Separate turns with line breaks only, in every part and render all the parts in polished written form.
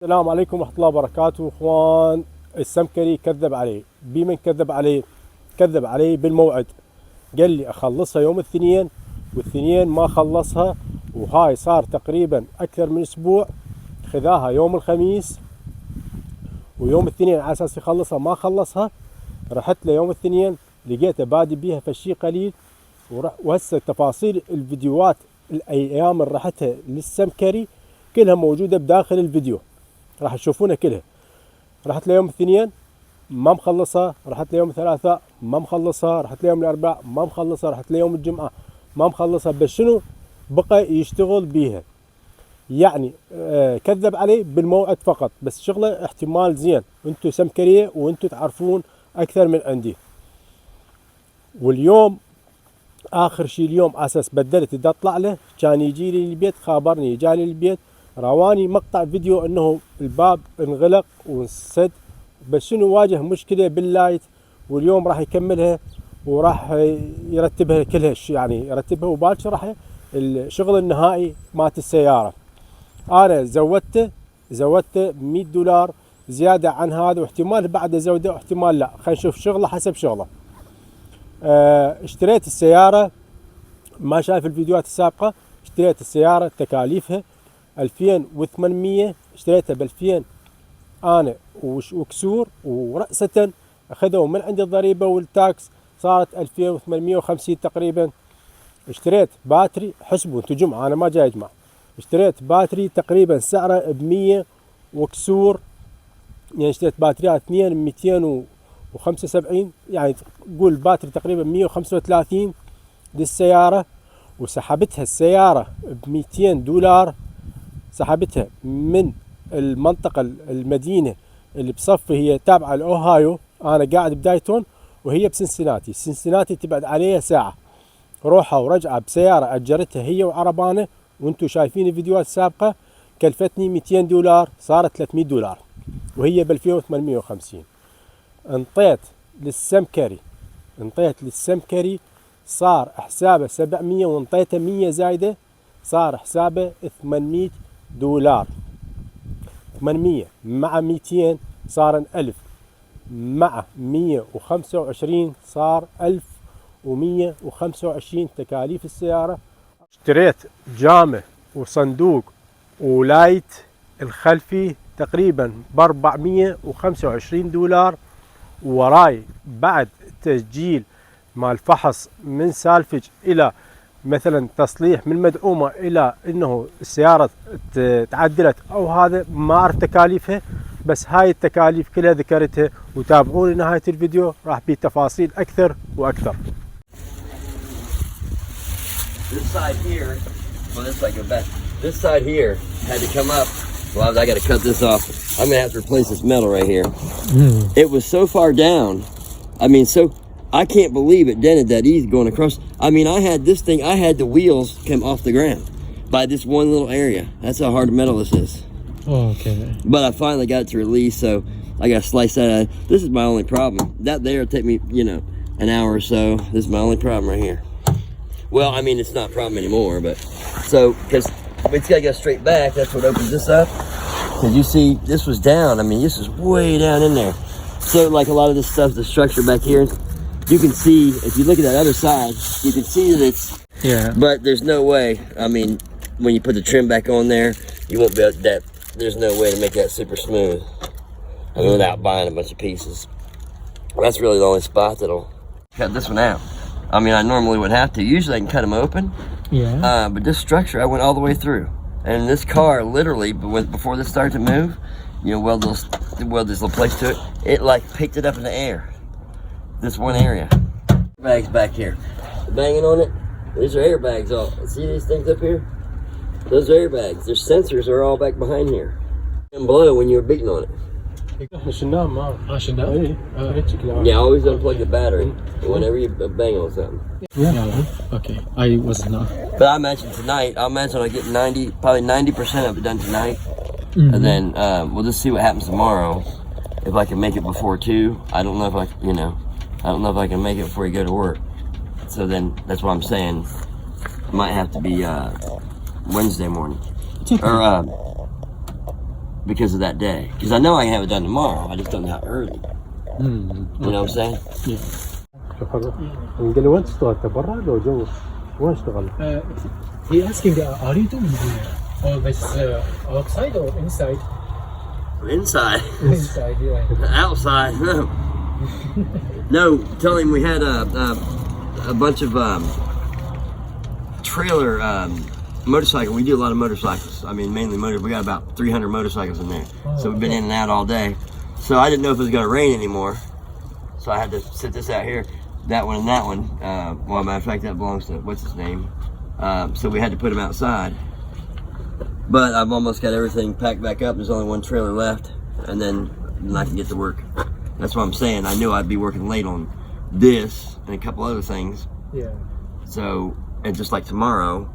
السلام عليكم ورحمة الله وبركاته. اخوان، السمكري كذب علي. بمن كذب علي؟ كذب علي بالموعد. قال لي اخلصها يوم الاثنين، والاثنين ما خلصها، وهاي صار تقريبا اكثر من اسبوع. خذاها يوم الخميس ويوم الاثنين على اساس يخلصها، ما خلصها. رحت له يوم الاثنين لقيته بادي بيها فشي قليل، وهسه تفاصيل الفيديوهات الايام اللي رحتها للسمكري كلها موجودة بداخل الفيديو، راح تشوفونها كلها. رحت ليوم الاثنين ما مخلصها، رحت ليوم الثلاثاء ما مخلصها، رحت ليوم الاربعاء ما مخلصها، رحت ليوم الجمعة ما مخلصها. بس شنو بقى يشتغل بيها؟ يعني كذب علي بالموعد فقط، بس شغله احتمال زين. انتم سمكرية وانتم تعرفون اكثر من عندي. واليوم اخر شيء اليوم اساس بدلت بدي اطلع له، كان يجي لي البيت، خابرني جاني البيت رواني مقطع فيديو انه الباب انغلق وانسد. بس شنو واجه مشكله باللايت، واليوم راح يكملها وراح يرتبها كلها، يعني يرتبها، وباكر راح الشغل النهائي مالت السياره. انا زودته $100 زياده عن هذا، واحتمال بعد ازوده واحتمال لا. خلينا نشوف شغله حسب شغله. اشتريت السياره، ما شايف الفيديوهات السابقه. اشتريت السياره تكاليفها 2800، اشتريتها ب2000 انا وكسور، ورأسة اخذوا من عند الضريبه والتاكس صارت 2850 تقريبا. اشتريت باتري، حسبوا انتم جمعه، انا ما جاي اجمع. اشتريت باتري تقريبا سعره ب100 وكسور، يعني اشتريت باتريات اثنين 275، يعني قول باتري تقريبا 135 للسياره. وسحبتها السياره ب$200، سحبتها من المنطقة المدينة اللي بصفي، هي تابعة لأوهايو، أنا قاعد بدايتون وهي بسنسناتي. سنسناتي تبعد عليها ساعة روحة ورجعة بسيارة أجرتها هي وعربانة، وانتم شايفين الفيديوهات السابقة. كلفتني $200، صارت $300 وهي ب2850. انطيت للسمكري صار حسابه 700، وانطيته 100 زايدة صار حسابه $800. 800 مع 200 صار 1000، مع 125 صار 1125 تكاليف السيارة. اشتريت جامة وصندوق ولايت الخلفي تقريبا $425. وراي بعد تسجيل مال فحص من سالفج الى مثلا تصليح من مدعومة الى انه السيارة تعدلت او هذا، ما اعرف تكاليفها، بس هاي التكاليف كلها ذكرتها. وتابعوني نهاية الفيديو راح بيه تفاصيل اكثر واكثر.
This side here, well, this side go back. This side here had to come up. Well, I got to cut this off. I'm gonna have to replace this metal right here. It was so far down. I mean, I can't believe it dented that easy going across. I mean, I had the wheels come off the ground by this one little area. That's how hard metal this is.
Oh, okay.
But I finally got it to release, so I got to slice that out. This is my only problem. That there will take me, an hour or so. This is my only problem right here. Well, I mean, it's not a problem anymore, but because it's got to go straight back. That's what opens this up. Because you see, this was down. I mean, this is way down in there. So, like a lot of this stuff, the structure back here, you can see, if you look at that other side, you can see that it's, but there's no way. I mean, when you put the trim back on there, you won't be able to, there's no way to make that super smooth. I mean, without buying a bunch of pieces. That's really the only spot that'll cut this one out. I mean, I normally would have to. Usually I can cut them open.
Yeah.
But this structure, I went all the way through. And this car, literally, before this started to move, weld this little place to it, it like picked it up in the air. This one area. Bags back here. The banging on it, these are airbags. See these things up here? Those are airbags. Their sensors are all back behind here. And blow when you're beating on it. Yeah, always unplug the battery whenever you bang on something.
Yeah. Okay. I was not.
But I imagine tonight, I get probably 90% of it done tonight. And then we'll just see what happens tomorrow. If I can make it before 2. I don't know if I can make it before you go to work. So then that's what I'm saying. It might have to be Wednesday morning. Or because of that day. Because I know I can have it done tomorrow. I just don't know how early. You know what I'm saying?
قال لي وين تشتغل برا لو جو وين اشتغل؟
He asking, are you doing all this outside or inside?
Inside.
Inside, yeah.
Outside. No, tell him we had a bunch of trailer motorcycle. We do a lot of motorcycles. I mean, mainly we got about 300 motorcycles in there. So we've been in and out all day. So I didn't know if it was going to rain anymore. So I had to sit this out here. That one and that one. Well, matter of fact, that belongs to what's his name. So we had to put him outside. But I've almost got everything packed back up. There's only one trailer left, and then I can get to work. That's what I'm saying. I knew I'd be working late on this and a couple other things.
Yeah.
So, and just like tomorrow,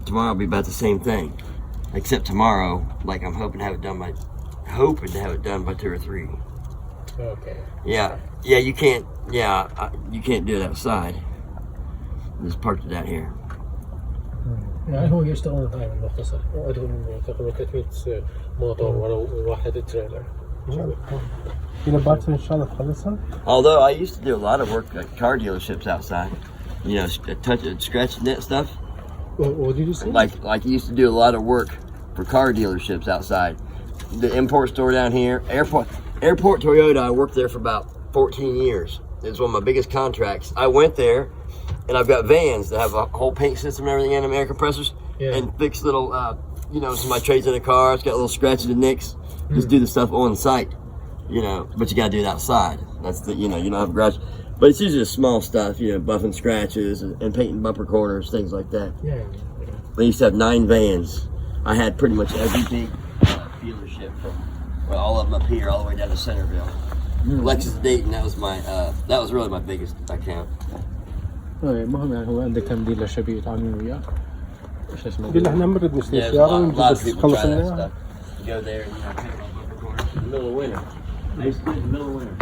tomorrow will be about the same thing. Except tomorrow, like I'm hoping to have it done by 2 or 3.
Okay.
Yeah, you can't. You can't do it outside. Just parked it out here.
يعني هو يشتغل دائما مختصر وعندهم تقريبا 300 موتور ولو واحد تريلر.
إلى باكر إن شاء الله تخلصها.
Although I used to do a lot of work at car dealerships outside, you know, scratch net stuff.
What did you say?
Like you used to do a lot of work for car dealerships outside. The import store down here, Airport Toyota. I worked there for about 14 years. It was one of my biggest contracts. I went there, and I've got vans that have a whole paint system and everything in them, air compressors, and fix little, you know, somebody trades in a car, it's got little scratches and nicks. Just do the stuff on site, you know, but you got to do it outside. That's the, you know, you don't have a garage. But it's usually the small stuff, you know, buffing scratches and painting bumper corners, things like that.
Yeah.
I used to have 9 vans. I had pretty much every big dealership from all of them up here, all the way down to Centerville. Lexus Dayton, that was really my biggest account.
المهم يعني هو عندك كم ديلر شبيه يتعاملون وياه؟ ايش اسمه؟
قلنا احنا نرد نشتري
Yeah,
سياره
a lot of
ونجيب
people
نخلص
try that
منها.
stuff. You go there and you know, pick up bumper corners in the middle of winter. I used to do it in the middle of winter.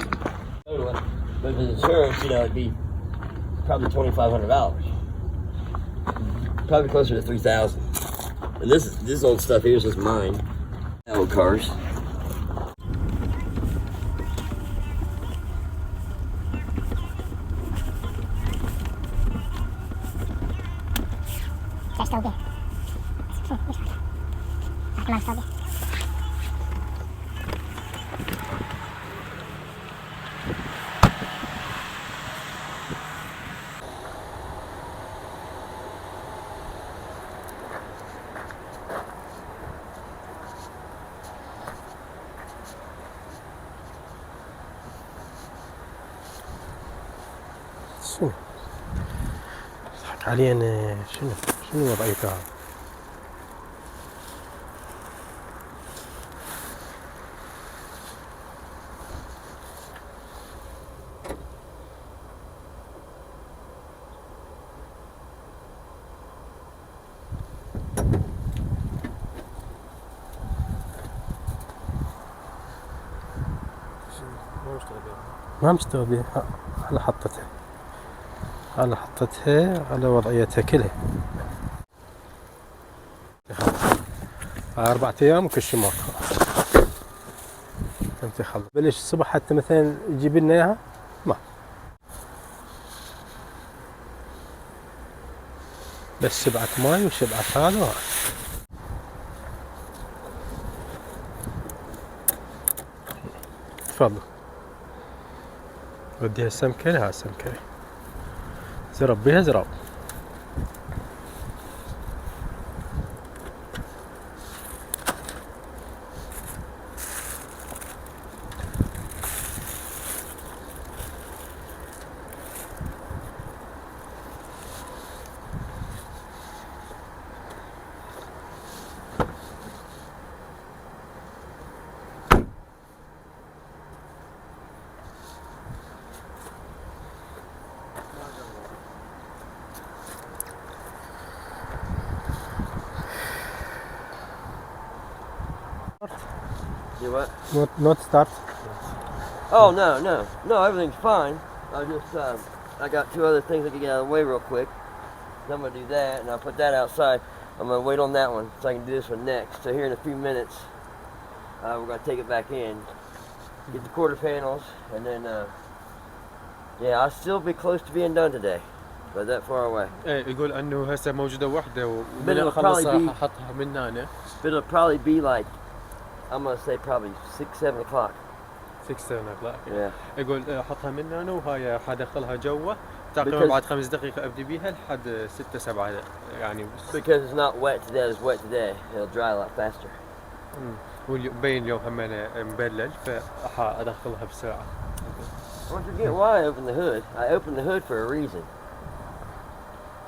Totally. But the insurance, you know, it'd be probably $2,500. Probably closer to $3,000. And this old stuff here is just mine. Old cars.
شنو؟ يضحك علينا. شنو وضعيتها؟ ما مشتغل بيها. أنا حطيتها على وضعيتها كلها. 4 أيام وكل شيء ماكو. أنت خلص. بلش الصبح حتى مثلا يجيب لنا إياها ما. بس شبعة ماي وشبعة هذا. تفضل. وديها السمكره. ها السمكره. زرب بيها زراب.
You what?
Not start.
Oh no, everything's fine. I got 2 other things I can get out of the way real quick. I'm gonna do that, and I'll put that outside. I'm gonna wait on that one so I can do this one next. So here in a few minutes, we're gonna take it back in, get the quarter panels, and then yeah, I'll still be close to being done today, but that far away.
ايه يقول انه هسه موجوده وحده
But
ومن
it'll
اخلصها
probably be-
حطها من هنا
But it'll probably be like, I'm gonna say probably 6, 7 o'clock.
6 7 o'clock.
Yeah.
يقول حطها من هنا وهاي حدخلها جوا تقريبا
Because-
بعد 5 دقائق ابدي بيها لحد 6 7 يعني بس.
Because it's not wet today, it's wet today. It'll dry a lot faster.
وبين اليوم هم مبلل فحادخلها بسرعه.
Don't forget why I opened the hood. I opened the hood for a reason.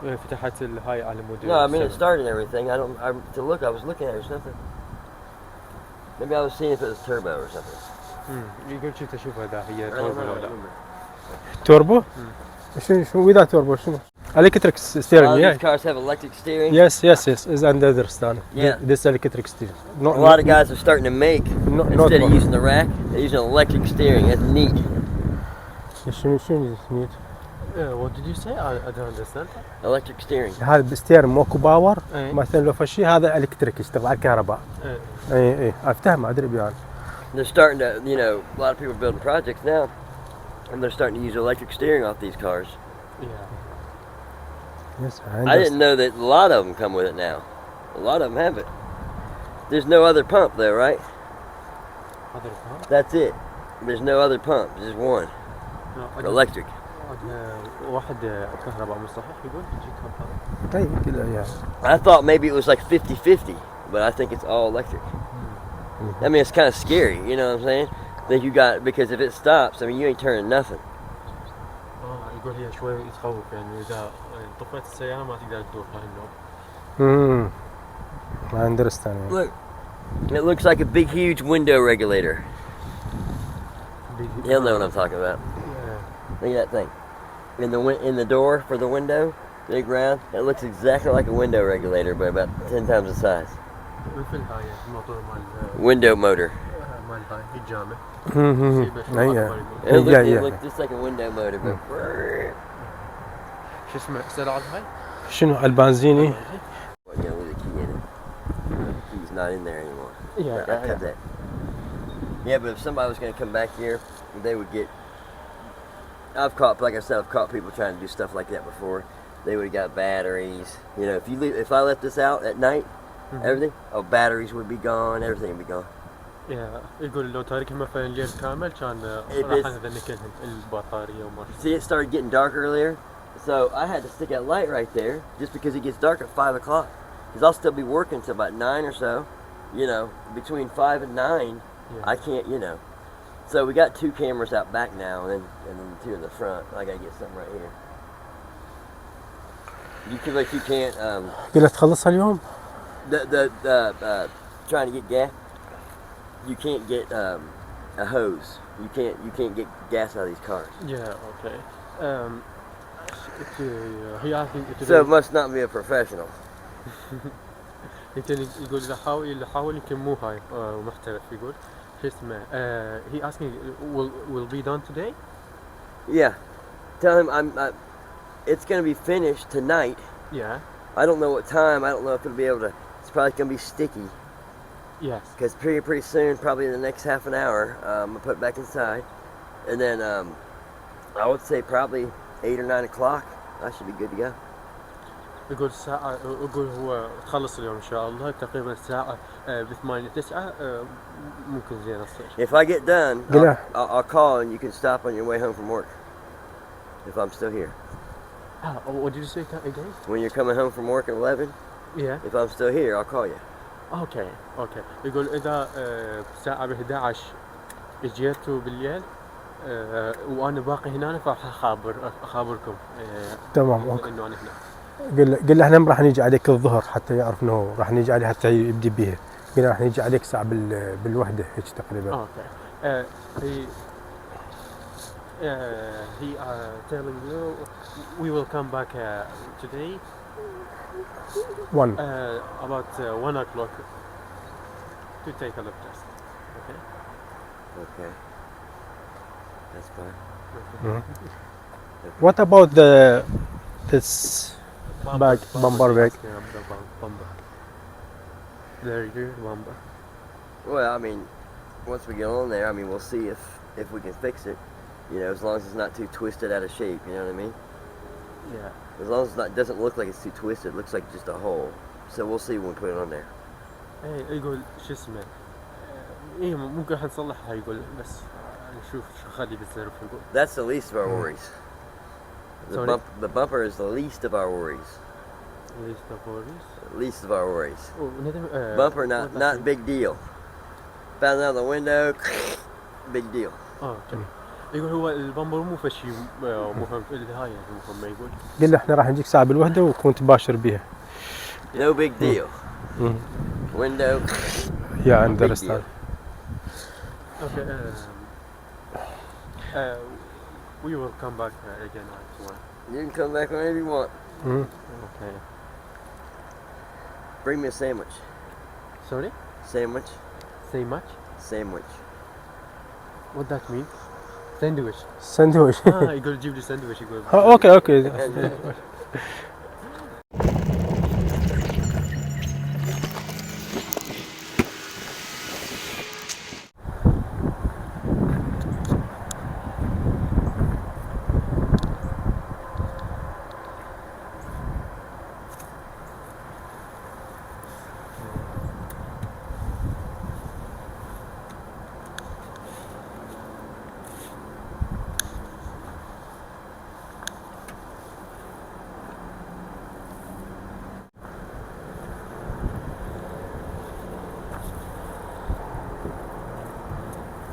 فتحت هاي على مود
No, I mean it started and everything. To look, I was looking at it or something. Maybe I was seeing if it was turbo or something.
يقول شفت اشوف هذا هي
I don't
توربو
know.
ولا لا.
توربو؟ شنو وذا توربو شنو؟ الكتريك
A lot
ستيرنج
of these
yeah.
cars have electric steering.
Yes, is understand.
Yeah.
This electric steering. No,
A lot of guys are starting to make,
not
instead of
one.
using the rack, they're using electric steering. That's neat.
شنو نيت؟
What did you say? I don't understand.
Electric steering.
هذا بالستيرنج موكو باور
إيه.
مثلا لو فشي هذا الكتريك يشتغل على الكهرباء. اي افتهم ما ادري بيان.
They're starting to, you know, a lot of people are building projects now, and they're starting to use electric steering off these cars.
Yeah.
Yes,
I didn't know that a lot of them come with it now. A lot of them have it. There's no other pump though, right?
Other pump?
That's it. There's no other pump. There's just one.
No,
Electric.
واحد كهرباء مش صحيح يقول يجيك كهرباء.
اي كذا يعني.
I thought maybe it was like 50-50, but I think it's all electric. I mean, it's kind of scary, you know what I'm saying? That you got, because if it stops, I mean, you ain't turning nothing.
يقول هي شوي تخوف يعني اذا طفت السياره ما تقدر تدور هالنوع.
I understand.
Look, it looks like a big, huge window regulator. He'll know what I'm talking about. Look at that thing. In the door for the window, big round. It looks exactly like a window regulator, but about 10 times the size.
مثل هاي الموتور مال
Window motor.
مال هاي الجامع.
It looks just like a window motor, but
شو اسمه سرعة هاي؟
شنو البنزيني؟
with a key in it. Key's not in there anymore.
Yeah,
I cut that. Yeah, but if somebody was going to come back here, they would get. I've caught, like I said, I've caught people trying to do stuff like that before. They would have got batteries. You know, if I left this out at night, everything, batteries would be gone. Everything would be gone.
يقول لو تاركهم مثلا الليل كامل كان راح نذنكلهم البطارية وما.
See, it started getting dark earlier, so I had to stick that light right there just because it gets dark at 5 o'clock. Because I'll still be working till about 9 or so. You know, between 5 and 9, I can't, you know. So we got 2 cameras out back now, and then 2 in the front. I gotta get something right here. You can't.
قلت تخلصها اليوم؟
The trying to get gas. You can't get a hose. You can't get gas out of these cars.
Yeah, okay. هي
So it must not be a professional.
يقول إذا حاول يمكن مو هاي محترف يقول شو اسمه he asked me will be done today?
Yeah, tell him it's gonna be finished tonight.
Yeah.
I don't know what time. I don't know if it'll be able to. It's probably gonna be sticky.
Yes.
Because pretty soon, probably in the next half an hour, I'm gonna put it back inside, and then I would say probably 8 or 9 o'clock. I should be good to go.
يقول الساعة يقول هو تخلص اليوم إن شاء الله تقريبا الساعة ب8 9 ممكن زين تصير.
If I get done, I'll call and you can stop on your way home from work. If I'm still here.
What did you say again?
When you're coming home from work at 11.
Yeah.
If I'm still here, I'll call you.
Okay. يقول إذا الساعة ب11 اجيتوا بالليل وأنا باقي هنا فراح أخابركم.
تمام اوكي.
إنه أنا هنا.
قل له احنا راح نيجي عليك الظهر حتى يعرف انه راح نيجي عليه حتى يبدي بيها. قلنا راح نيجي عليك ساعة بالوحدة هيك تقريبا.
اوكي. He telling you we will come back today.
1.
About 1 o'clock to take a look test. Okay.
Okay. That's fine.
What about this bag, bumper bag?
Bumper. There you go, bumper.
Well, I mean, once we get on there, I mean, we'll see if we can fix it. You know, as long as it's not too twisted out of shape. You know what I mean?
Yeah.
As long as it doesn't look like it's too twisted. It looks like just a hole. So we'll see when we put it on there.
ايه يقول شو اسمه ايه ممكن حنصلحها يقول بس نشوف شو خلي بالظروف يقول.
That's the least of our worries. The bumper is the least of our worries. Least of our worries. Bumper not big deal. Found out the window. Big deal.
تمام. يقول هو البامبر مو فشي مهم الهاي مهم يقول.
قال له احنا راح نجيك ساعة بالوحدة وكنت باشر بيها.
No big deal. Window.
Yeah, I understand.
Okay. We will come back again tomorrow.
You can come back whenever you want.
Okay.
Bring me a sandwich.
Sorry?
Sandwich.
Say much?
Sandwich.
What that mean? Sandwich.
Sandwich.
يقول جيب لي ساندويتش يقول.
اوكي.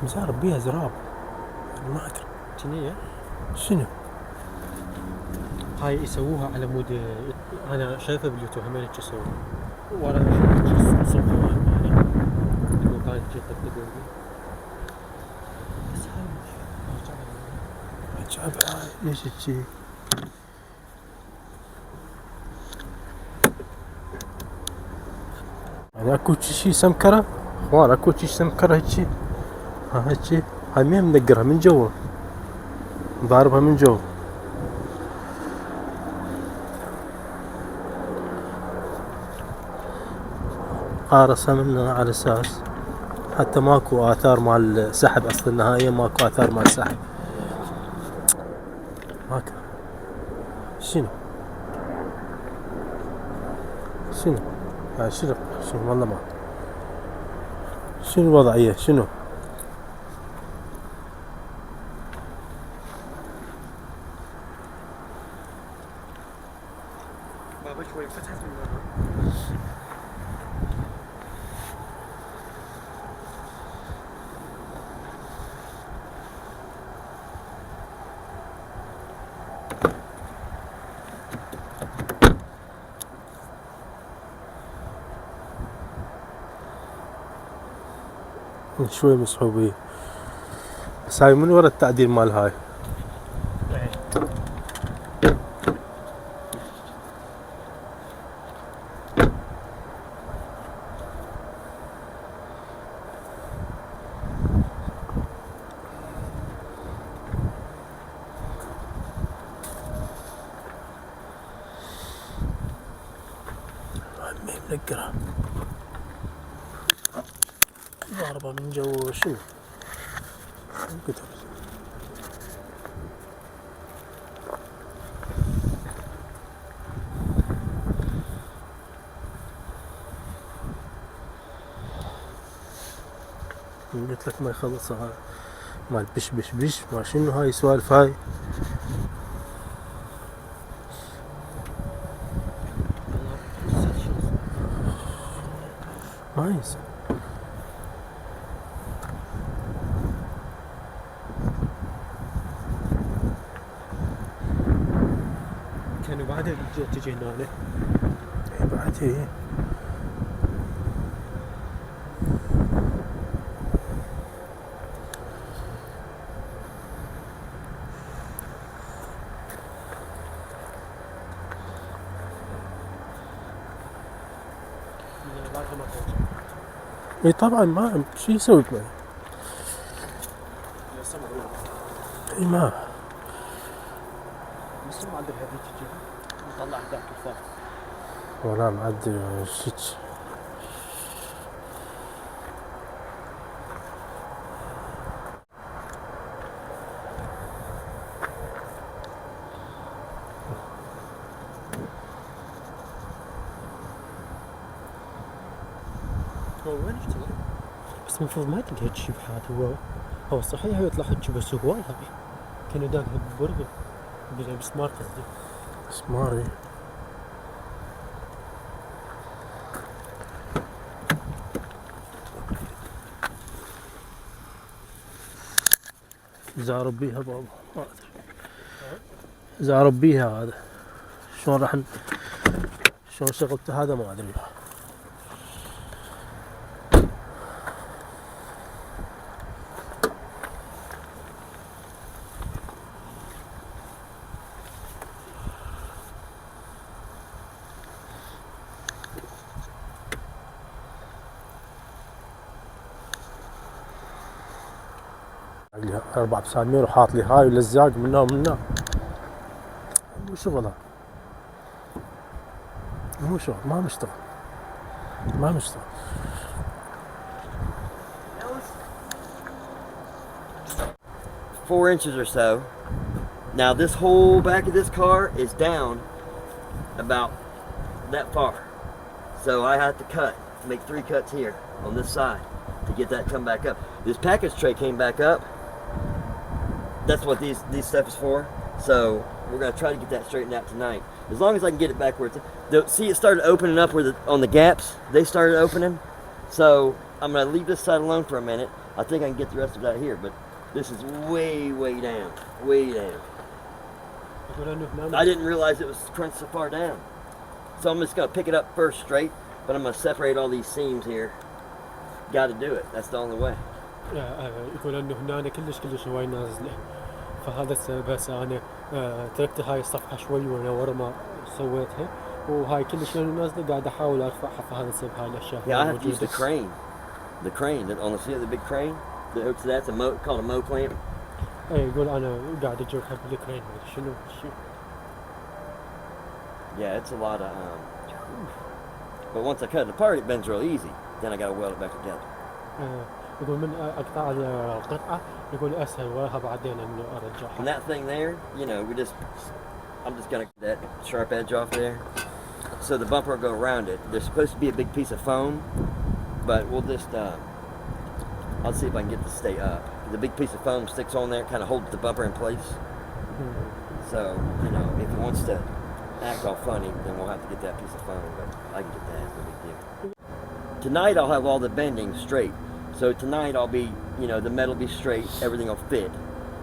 مزار بيها زراب ما ادري
شنو
شنو
هاي يسووها على مود انا شايفها باليوتيوب هم هيك يسووا ورا صفحه هاي يقول كانت جثه تقول بس هاي
عجب ليش تجي يعني اكو شي سمكره اخوان اكو شي سمكره هيك هيك هاي مين منقرها من جوا ضاربها من جوا قارصها منها على اساس حتى ماكو اثار مال السحب اصل النهائية ماكو اثار مال السحب ماكو شنو يعني شنو والله ما شنو الوضعية شنو
بابا شوي فتحت من
شوي مسحوبية بس هاي من ورا التعديل مال هاي منقرة ضاربة من جوا شنو كتب قلت لك ما يخلصها مال بش ما شنو هاي سوالف هاي ما ينسى
كانوا بعدها تجي هنا
بعد هي اي طبعا ما شو يسوي معي اي ما
بس ما عندك هذيك تجي نطلع تحت الفار
ولا معدي شيء
وين اشتغل؟
بس المفروض ما تلقى هيك شيء بحياته. هو صحيح يطلع هيك بس هواي هاي كانوا داقها ببرغل بسمار قصدي. سماري إذا أربيها بابا ما أدري. إذا أربيها هذا شلون راح شلون شغلته هذا ما أدري. لي 4 مسامير وحاط لي هاي ولزاق منها ومنها. مو شغلها مو شغل ما مشتغل ما مشتغل.
4 inches or so. Now this whole back of this car is down about that far. So I have to make 3 cuts here on this side to get that come back up. This package tray came back up. That's what these stuff is for. So we're gonna try to get that straightened out tonight. As long as I can get it back where it's, see it started opening up where on the gaps, they started opening. So I'm gonna leave this side alone for a minute. I think I can get the rest of that here, but this is way down, way down. I didn't realize it was crunched so far down. So I'm just gonna pick it up first straight, but I'm gonna separate all these seams here. Got to do it. That's the only way.
يقول انه هنا كلش هواي نازله، فهذا السبب هسه انا تركت هاي الصفحه شوي وانا ورا ما سويتها، وهاي كلش نازله قاعد احاول ارفعها، فهذا السبب هاي الاشياء.
Yeah, I have to use the crane that on the big crane that hooks to that. It's called a mow clamp.
اي يقول انا قاعد اجرها بالكرين شنو.
Yeah, it's a lot of but once I cut it apart it bends real easy. Then I got to weld it back together.
يقول من اقطع القطعه يقول اسهل وراها بعدين انه ارجعها.
And that thing there, you know, I'm just gonna get that sharp edge off there. So the bumper will go around it. There's supposed to be a big piece of foam, but we'll just I'll see if I can get this to stay up. The big piece of foam sticks on there, kind of holds the bumper in place. So, you know, if it wants to act all funny, then we'll have to get that piece of foam, but I can get that, no big deal. Tonight I'll have all the bending straight. So tonight I'll be, you know, the metal will be straight, everything will fit.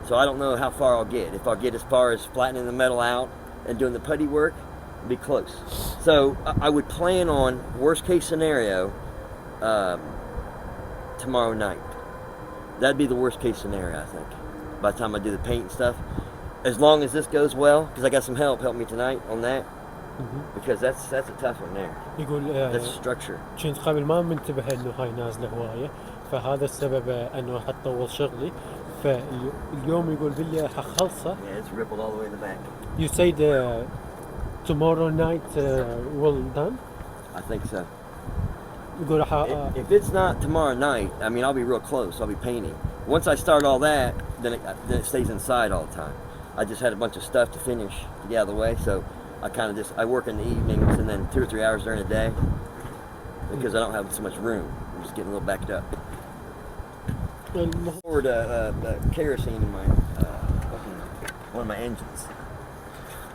So I don't know how far I'll get. If I'll get as far as flattening the metal out and doing the putty work, it'll be close. So I would plan on, worst case scenario, tomorrow night. That'd be the worst case scenario, I think, by the time I do the paint and stuff. As long as this goes well, because I got some help me tonight on that. Because that's a tough one there.
يقول
that's structure.
كنت قبل ما منتبه انه هاي نازله هوايه، فهذا السبب انه راح تطول شغلي، فاليوم يقول باللي راح اخلصه.
Yeah, it's rippled all the way in the back.
You said tomorrow night well done?
I think so.
يقول راح
if it's not tomorrow night, I mean I'll be real close. I'll be painting. Once I start all that, then it stays inside all the time. I just had a bunch of stuff to finish to get out of the way, so I work in the evenings and then 2 or 3 hours during the day because I don't have so much room. I'm just getting a little backed up. Poured kerosene in my one of my engines.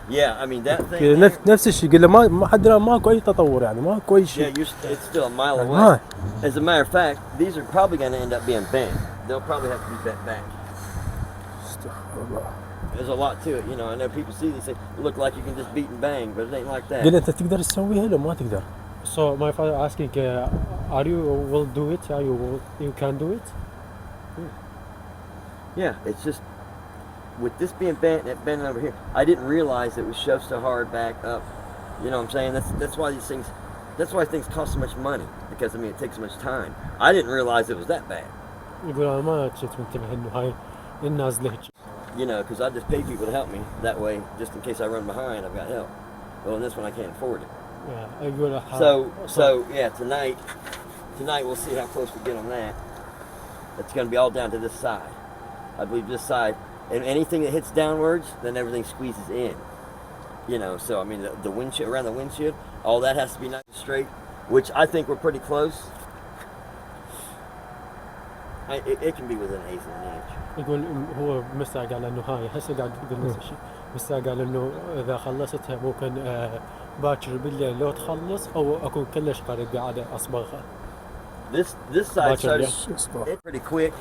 Yeah, I mean that thing.
نفس الشيء قال له ما حد ماكو اي تطور يعني ماكو اي شيء.
Yeah, it's still a mile away. As a matter of fact, these are probably going to end up being bent. They'll probably have to be bent back. There's a lot to it, you know. I know people see these things look like you can just beat and bang, but it ain't like that.
قال انت تقدر تسويها ولا ما تقدر؟ So my father asking, are you will do it? Are you can do it?
Yeah, it's just with this being bent and it bending over here. I didn't realize it was shoved so hard back up. You know what I'm saying? That's why these things. That's why things cost so much money because I mean it takes so much time. I didn't realize it was that bad.
يقول أنا ما كنت منتبه إنه هاي النازلة هيك.
You know, because I just pay people to help me that way, just in case I run behind, I've got help. Well, in this one I can't afford it.
Yeah,
so yeah, tonight we'll see how close we get on that. It's going to be all down to this side. I believe this side, and anything that hits downwards, then everything squeezes in. You know, so I mean the windshield, around the windshield, all that has to be nice and straight, which I think we're pretty close. It can be within an eighth of an inch.
يقول هو مسا قال انه هاي هسه قاعد يقول نفس الشيء، مسا قال انه اذا خلصتها ممكن باكر بالليل لو تخلص او اكون كلش قريب قاعد اصبغها.
This side started pretty quick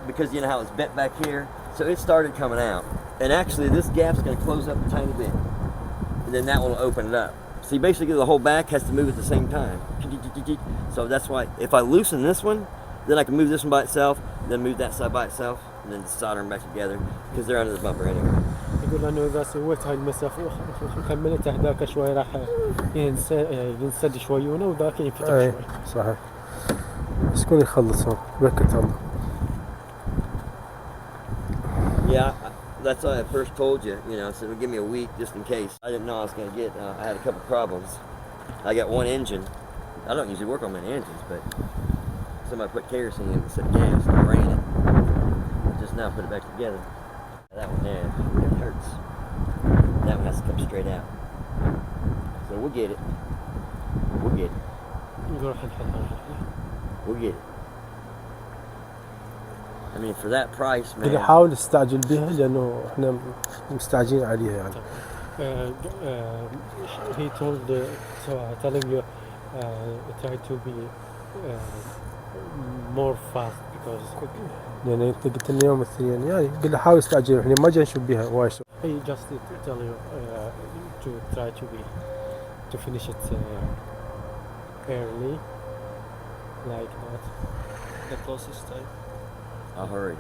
because you know how it's bent back here, so it started coming out. And actually, this gap's going to close up a tiny bit, and then that one will open it up. See, basically, the whole back has to move at the same time. So that's why if I loosen this one, then I can move this one by itself, then move that side by itself, and then solder them back together because they're under the bumper anyway.
يقول انه اذا سويت هاي المسافه وكملتها هذاك شوي راح ينسد شويونه وذاك ينفتح شوي. صحيح. بس يكون يخلص هون بركة الله.
Yeah, that's why I first told you, you know, so give me a week just in case. I didn't know I was going to get, I had a couple problems. I got one engine. I don't usually work on many engines, but somebody put kerosene in instead of gas and I ran it. I just now put it back together. That one there, it hurts. That one has to come straight out. So we'll get it. We'll get it. We'll get it. I mean, for that price, man.
بدي احاول استعجل بها لانه احنا مستعجلين عليها يعني. He told telling you try to be more fast because يعني انت قلت لنا يوم الاثنين يعني قل له حاول استعجل احنا ما جاي نشوف بها وايد. He just tell you to try to finish it early like that. The closest time.
I'll hurry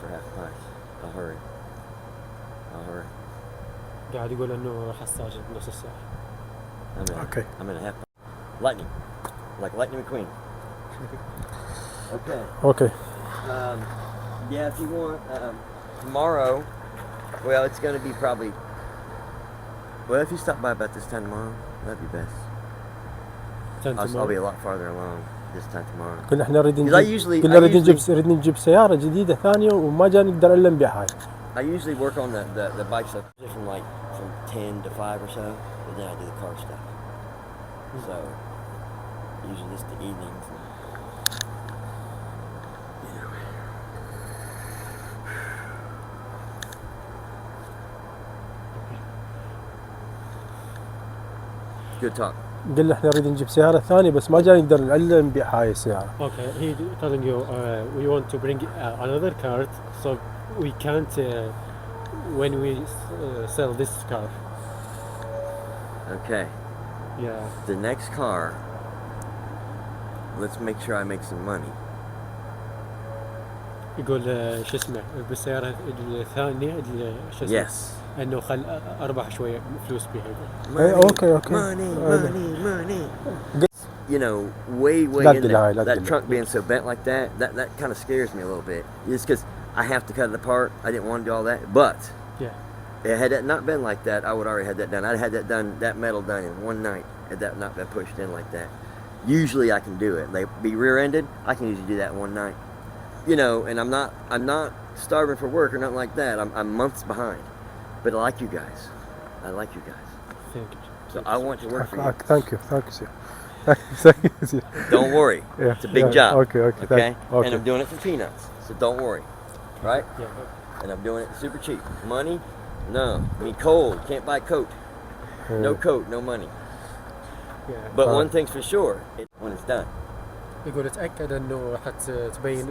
for half price. I'll hurry.
قاعد يقول انه راح استعجل بنص الساعة.
I'm in a half lightning. Like Lightning McQueen.
Okay.
Yeah, if you want tomorrow, well it's gonna be probably, well if you stop by about this time tomorrow, that'd be best. I'll be a lot farther along this time tomorrow.
كنا احنا نريد نجيب سيارة جديدة ثانية وما جا نقدر الا نبيع هاي.
I usually work on the bike stuff from 10 to 5 or so, and then I do the car stuff. So usually just the evenings. Good talk.
قلنا احنا نريد نجيب سيارة ثانية بس ما جا نقدر الا نبيع هاي السيارة. Okay, he telling you we want to bring another car, so we can't when we sell this car.
Okay.
Yeah.
The next car, let's make sure I make some money.
يقول شو اسمه بالسيارة الثانية شو اسمه.
Yes.
انه خل اربح شوية فلوس بيها.
Okay. Money. You know, way in there. That trunk being so bent like that kind of scares me a little bit. Just because I have to cut it apart. I didn't want to do all that, but yeah, had that not been like that, I would already had that done. I'd had that done, that metal done in one night. Had that not been pushed in like that, usually I can do it. They be rear-ended. I can usually do that in one night. You know, and I'm not starving for work or nothing like that. I'm months behind. But I like you guys. Thank you. So I want to work for you.
Thank you, sir.
Don't worry. It's a big job.
Okay.
And I'm doing it for peanuts. So don't worry. Right?
Yeah.
And I'm doing it super cheap. Money? No. I mean cold. Can't buy coat. No coat, no money.
Yeah.
But one thing's for sure, when it's done.
يقول اتأكد انه حتبين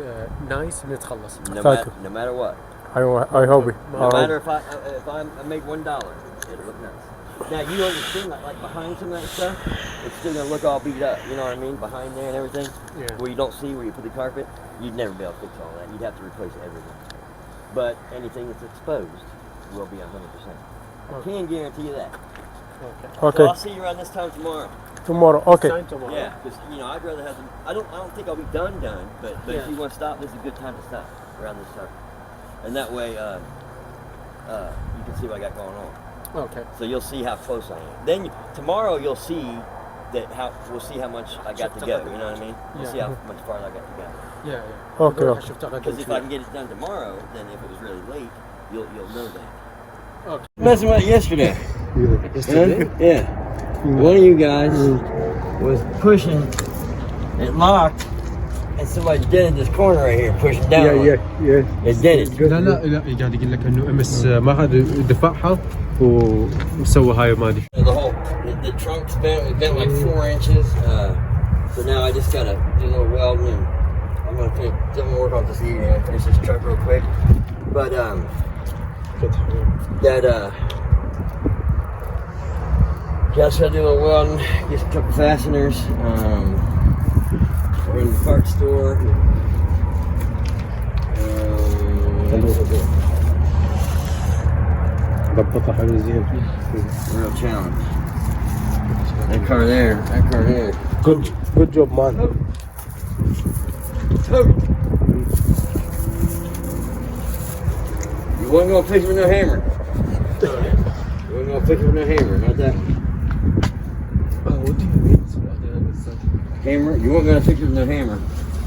نايس نتخلص.
No matter what.
I hope.
No matter if I make $1, it'll look nice. Now you understand like behind some of that stuff, it's still gonna look all beat up. You know what I mean? Behind there and everything, where you don't see where you put the carpet, you'd never be able to fix all that. You'd have to replace everything. But anything that's exposed will be 100%. I can guarantee you that. Okay. So I'll see you around this time tomorrow.
Okay.
Yeah, because you know I'd rather have them. I don't think I'll be done, but if you want to stop, this is a good time to stop around this time. And that way, you can see what I got going on.
Okay.
So you'll see how close I am. Then tomorrow you'll see we'll see how much I got to go. You know what I mean? We'll see how much farther I got to go.
Yeah. Okay.
Because if I can get it done tomorrow, then if it was really late, you'll know that. Okay. Messing with it yesterday. Yeah. One of you guys was pushing it locked, and and somebody dented this corner right here, pushing down.
yeah.
It dented.
لا قاعد يقول لك انه امس ما هذا دفعها وسوى هاي ما ادري.
The whole the trunk's bent like 4 inches. So now I just gotta do a little welding, and I'm gonna work on this evening. I'll finish this truck real quick. But just gotta do a little welding, get a couple fasteners. We're in the parts store.
ضبطها حلو زين.
Real challenge. That car there.
Good job man.
You wasn't gonna fix it with no hammer. You wasn't gonna fix it with no hammer, not that one.
What do you mean?
Hammer? You weren't gonna fix it with no hammer.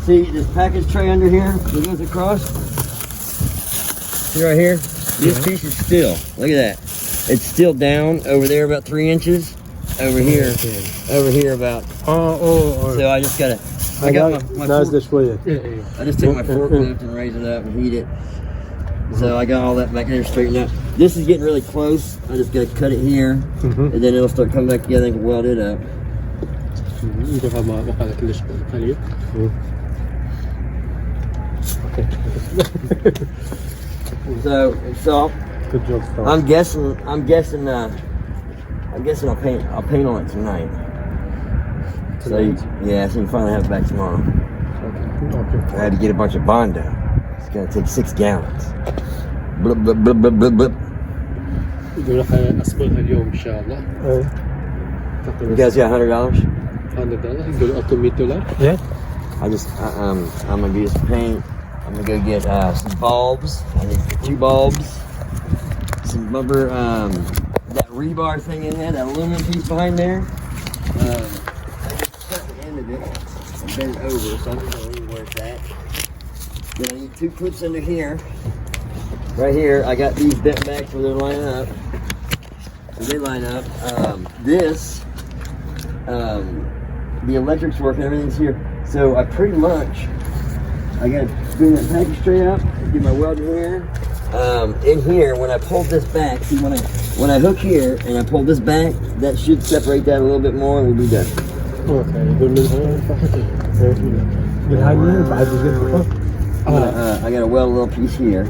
See this package tray under here that goes across? See right here? This piece is still. Look at that. It's still down over there about 3 inches. Over here about. So I just gotta. I got my
نازلة شوية.
I just take my forklift and raise it up and heat it. So I got all that back there straightened out. This is getting really close. I just gotta cut it here, and then it'll start coming back together and weld it up.
هذا كلش قليل.
So
Good job.
I'm guessing I'll paint on it tonight. So yeah, so you can finally have it back tomorrow.
Okay.
I had to get a bunch of Bondo. It's gonna take 6 gallons. Blub, blub, blub, blub, blub, blub.
يقول راح اصبغها اليوم ان شاء الله.
You guys got $100?
$100 يقول اعطوا $100.
Yeah.
I'm gonna get some paint. I'm gonna go get some bulbs. I need 2 bulbs. Some rubber, that rebar thing in there, that aluminum piece behind there. I just cut the end of it and bent it over, so I'm gonna leave where it's at. Then I need 2 clips under here. Right here, I got these bent back so they're lining up. So they line up. The electric's working, everything's here. So I pretty much, I gotta bring that package straight up, get my welding here. In here, when I pull this back, see when I hook here and I pull this back, that should separate that a little bit more and we'll be done.
Okay. يقول من بعد
I gotta weld a little piece here.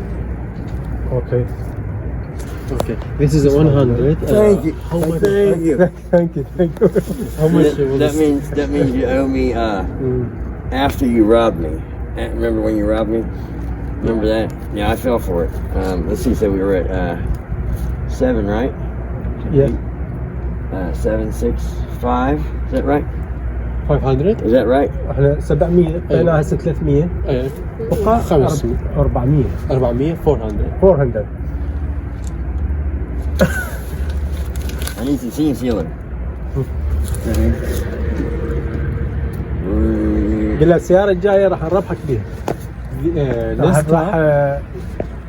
Okay.
Okay. This is a 100.
Thank you.
How much?
Thank you.
Thank you. How much?
That means you owe me after you robbed me. Remember when you robbed me? Remember that? Yeah, I fell for it. Let's see. So we were at 7, right?
Yeah.
7, 6, 5. Is that right?
500.
Is that right?
احنا 700 بقينا هسه 300
ايه
بقى
500
400 400
I need some seam sealer.
قلنا السيارة الجاية راح نربحك بيها.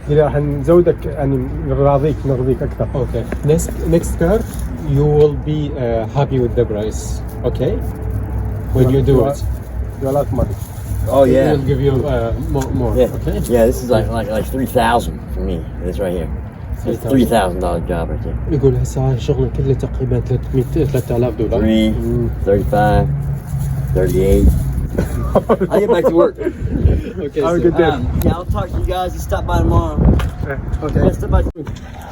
راح نزودك يعني نرضيك أكثر.
Okay. Next car, you will be happy with the price. Okay. When you do it.
You like money.
Oh yeah.
We'll give you more.
Yeah.
Okay.
Yeah, this is like 3,000 for me. This right here. It's $3,000 job right there.
يقول هسه شغله كله تقريبا $3,000.
3, 35, 38. I'll get back to work.
Okay.
Have a good day.
Yeah, I'll talk to you guys and stop by tomorrow.
Okay.
Yeah, stop by.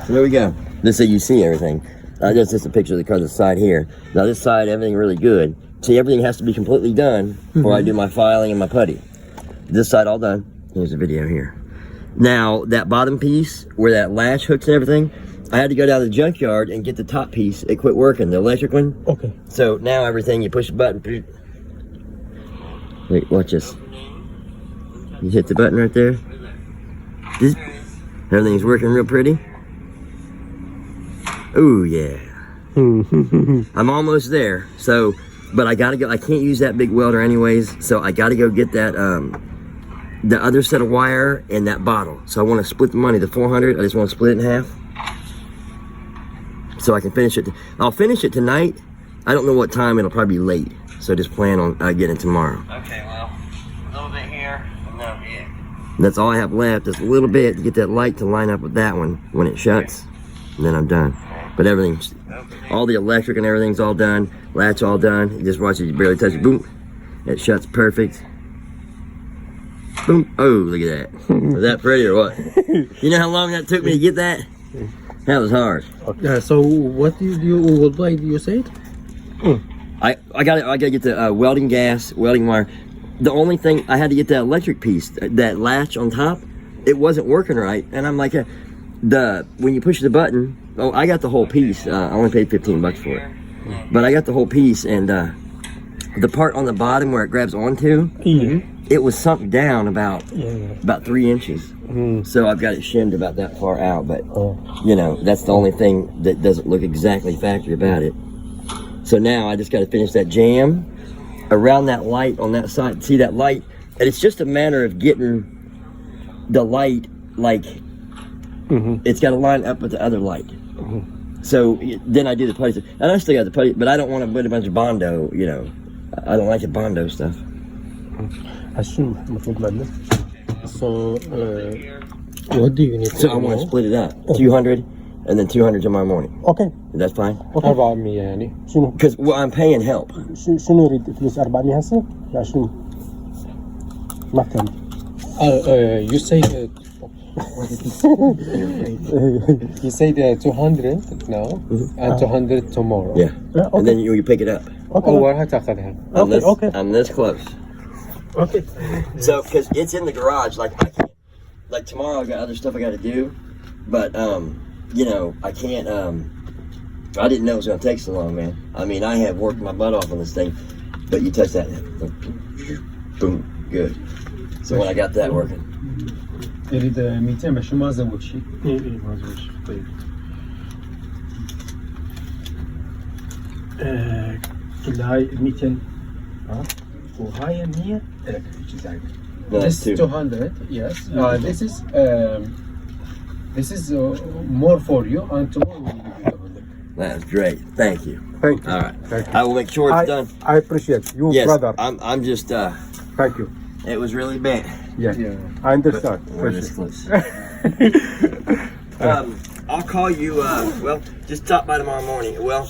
There we go. This so you see everything. That's just a picture of the car, the side here. Now this side, everything really good. See, everything has to be completely done before I do my filing and my putty. This side all done. Here's the video here. Now, that bottom piece, where that latch hooks and everything, I had to go down to the junkyard and get the top piece. It quit working, the electric one.
Okay.
So now everything, you push the button. Wait, watch this. You hit the button right there. Everything's working real pretty. Ooh, yeah. I'm almost there. So, but I gotta go. I can't use that big welder anyways. So I gotta go get that, the other set of wire and that bottle. So I want to split the money, the 400. I just want to split it in half. So I can finish it. I'll finish it tonight. I don't know what time. It'll probably be late. So just plan on getting it tomorrow. Okay, well, a little bit That's all I have left. Just a little bit to get that light to line up with that one when it shuts. And then I'm done. But everything's, all the electric and everything's all done. Latch all done. You just watch it, you barely touch it. Boom. It shuts perfect. Boom. Oh, look at that. Was that pretty or what? You know how long that took me to get that? That was hard.
So what you buy? You said?
I gotta get the welding gas, welding wire. The only thing, I had to get that electric piece, that latch on top, it wasn't working right. And I'm like, when you push the button, I got the whole piece. I only paid $15 for it. But I got the whole piece, and the part on the bottom where it grabs onto, it was sunk down about 3 inches. So I've got it shimmed about that far out, but you know, that's the only thing that doesn't look exactly factory about it. So now I just got to finish that jam around that light on that side. See that light? And it's just a matter of getting the light, like, it's got to line up with the other light. So then I do the putty. And I still got the putty, but I don't want to put a bunch of Bondo, you know. I don't like the Bondo stuff.
So what do you need
So I want to split it up. 200 and then 200 tomorrow morning.
اوكي
That's fine?
400 يعني.
شنو
Because I'm paying help.
شنو يريد فلوس 400 هسه؟ لا شنو؟ ما فهمت.
You say you say 200 now and 200 tomorrow.
Yeah. And then you pick it up.
أول هتاخذها.
I'm this close.
Okay.
So, because it's in the garage, like, I can't, like, tomorrow I got other stuff I got to do, but, you know, I can't, I didn't know it was going to take so long, man. I mean, I have worked my butt off on this thing, but you touch that, boom, good. So when I got that working.
يريد 200 بس ما زود شيء.
اي ما زود شيء. طيب. كل هاي 200 وهاي 100 لك شيء زايد.
No, that's
This 200, yes. This is more for you, and tomorrow we will give you.
That's great. Thank you.
Thank you.
All right.
Thank you.
I will make sure it's done.
I appreciate you,
Yes,
brother.
I'm just,
Thank you.
it was really bad.
Yeah. I understand.
We're this close. I'll call you, well, just stop by tomorrow morning. Well,